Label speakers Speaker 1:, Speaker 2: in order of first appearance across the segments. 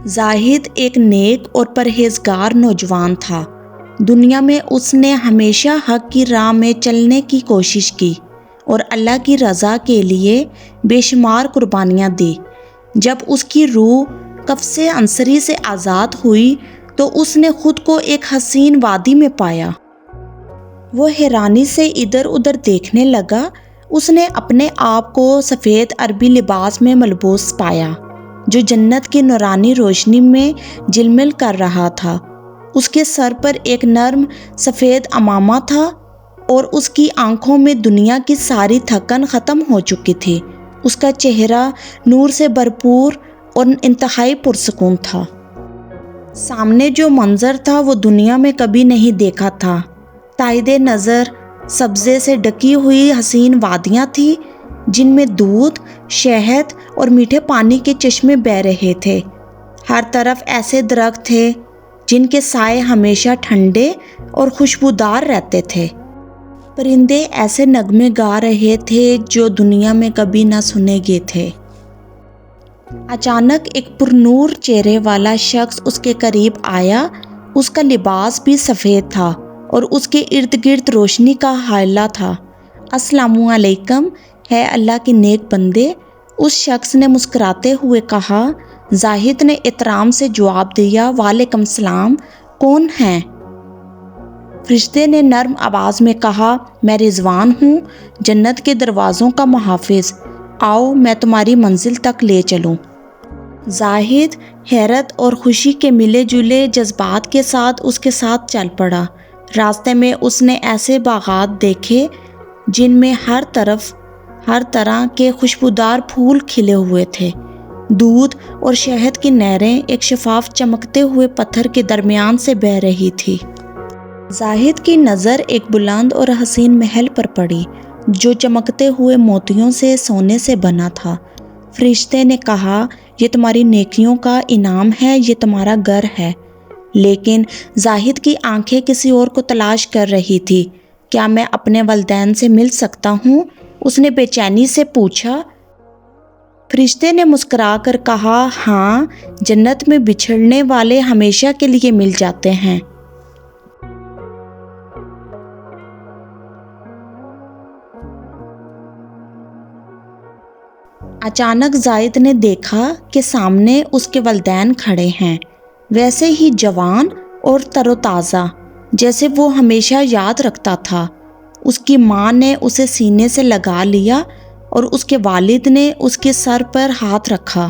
Speaker 1: زاہد ایک نیک اور پرہیزگار نوجوان تھا۔ دنیا میں اس نے ہمیشہ حق کی راہ میں چلنے کی کوشش کی اور اللہ کی رضا کے لیے بے شمار قربانیاں دی۔ جب اس کی روح قفس عنصری سے آزاد ہوئی تو اس نے خود کو ایک حسین وادی میں پایا۔ وہ حیرانی سے ادھر ادھر دیکھنے لگا۔ اس نے اپنے آپ کو سفید عربی لباس میں ملبوس پایا جو جنت کی نورانی روشنی میں جھلمل کر رہا تھا۔ اس کے سر پر ایک نرم سفید عمامہ تھا اور اس کی آنکھوں میں دنیا کی ساری تھکن ختم ہو چکی تھی۔ اس کا چہرہ نور سے بھرپور اور انتہائی پرسکون تھا۔ سامنے جو منظر تھا وہ دنیا میں کبھی نہیں دیکھا تھا۔ تائید نظر سبزے سے ڈکی ہوئی حسین وادیاں تھیں جن میں دودھ، شہد اور میٹھے پانی کے چشمے بہہ رہے تھے۔ ہر طرف ایسے درخت تھے جن کے سائے ہمیشہ ٹھنڈے اور خوشبودار رہتے تھے۔ پرندے ایسے نغمے گا رہے تھے جو دنیا میں کبھی نہ سنے گئے تھے۔ اچانک ایک پرنور چہرے والا شخص اس کے قریب آیا۔ اس کا لباس بھی سفید تھا اور اس کے ارد گرد روشنی کا ہالہ تھا۔ السلام علیکم، ہے اللہ کے نیک بندے، اس شخص نے مسکراتے ہوئے کہا۔ زاہد نے احترام سے جواب دیا، وعلیکم السلام، کون ہیں؟ فرشتے نے نرم آواز میں کہا، میں رضوان ہوں، جنت کے دروازوں کا محافظ، آؤ میں تمہاری منزل تک لے چلوں۔ زاہد حیرت اور خوشی کے ملے جلے جذبات کے ساتھ اس کے ساتھ چل پڑا۔ راستے میں اس نے ایسے باغات دیکھے جن میں ہر طرح کے خوشبودار پھول کھلے ہوئے تھے۔ دودھ اور شہد کی نہریں ایک شفاف چمکتے ہوئے پتھر کے درمیان سے بہہ رہی تھی۔ زاہد کی نظر ایک بلند اور حسین محل پر پڑی جو چمکتے ہوئے موتیوں سے سونے سے بنا تھا۔ فرشتے نے کہا، یہ تمہاری نیکیوں کا انعام ہے، یہ تمہارا گھر ہے۔ لیکن زاہد کی آنکھیں کسی اور کو تلاش کر رہی تھی۔ کیا میں اپنے والدین سے مل سکتا ہوں؟ اس نے بے چینی سے پوچھا۔ فرشتے نے مسکرا کر کہا، ہاں، جنت میں بچھڑنے والے ہمیشہ کے لیے مل جاتے ہیں۔ اچانک زاہد نے دیکھا کہ سامنے اس کے والدین کھڑے ہیں، ویسے ہی جوان اور تر و تازہ جیسے وہ ہمیشہ یاد رکھتا تھا۔ اس کی ماں نے اسے سینے سے لگا لیا اور اس کے والد نے اس کے سر پر ہاتھ رکھا۔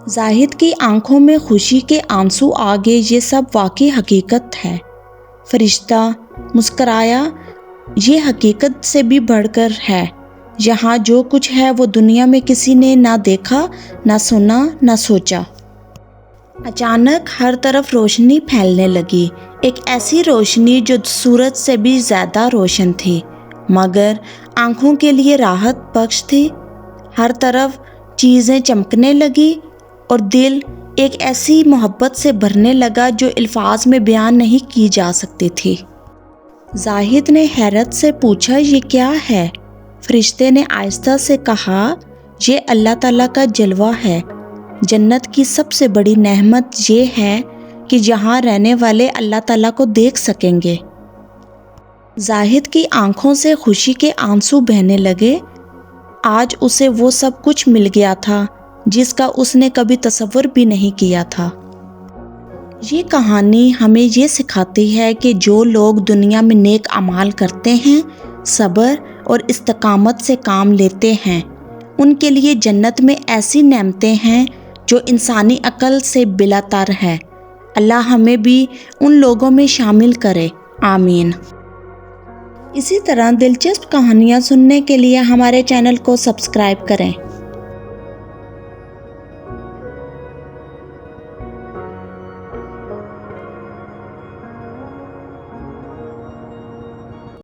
Speaker 1: زاہد کی آنکھوں میں خوشی کے آنسو آ گئے، یہ سب واقعی حقیقت ہے۔ فرشتہ مسکرایا، یہ حقیقت سے بھی بڑھ کر ہے۔ یہاں جو کچھ ہے وہ دنیا میں کسی نے نہ دیکھا، نہ سنا، نہ سوچا۔ اچانک ہر طرف روشنی پھیلنے لگی، ایک ایسی روشنی جو سورج سے بھی زیادہ روشن تھی مگر آنکھوں کے لیے راحت بخش تھی۔ ہر طرف چیزیں چمکنے لگی اور دل ایک ایسی محبت سے بھرنے لگا جو الفاظ میں بیان نہیں کی جا سکتی تھی۔ زاہد نے حیرت سے پوچھا، یہ کیا ہے؟ فرشتے نے آہستہ سے کہا، یہ اللہ تعالیٰ کا جلوہ ہے۔ جنت کی سب سے بڑی نعمت یہ ہے کہ یہاں رہنے والے اللہ تعالیٰ کو دیکھ سکیں گے۔ زاہد کی آنکھوں سے خوشی کے آنسو بہنے لگے۔ آج اسے وہ سب کچھ مل گیا تھا جس کا اس نے کبھی تصور بھی نہیں کیا تھا۔ یہ کہانی ہمیں یہ سکھاتی ہے کہ جو لوگ دنیا میں نیک اعمال کرتے ہیں، صبر اور استقامت سے کام لیتے ہیں، ان کے لیے جنت میں ایسی نعمتیں ہیں جو انسانی عقل سے بالاتر ہے۔ اللہ ہمیں بھی ان لوگوں میں شامل کرے، آمین۔ اسی طرح دلچسپ کہانیاں سننے کے لیے ہمارے چینل کو سبسکرائب کریں۔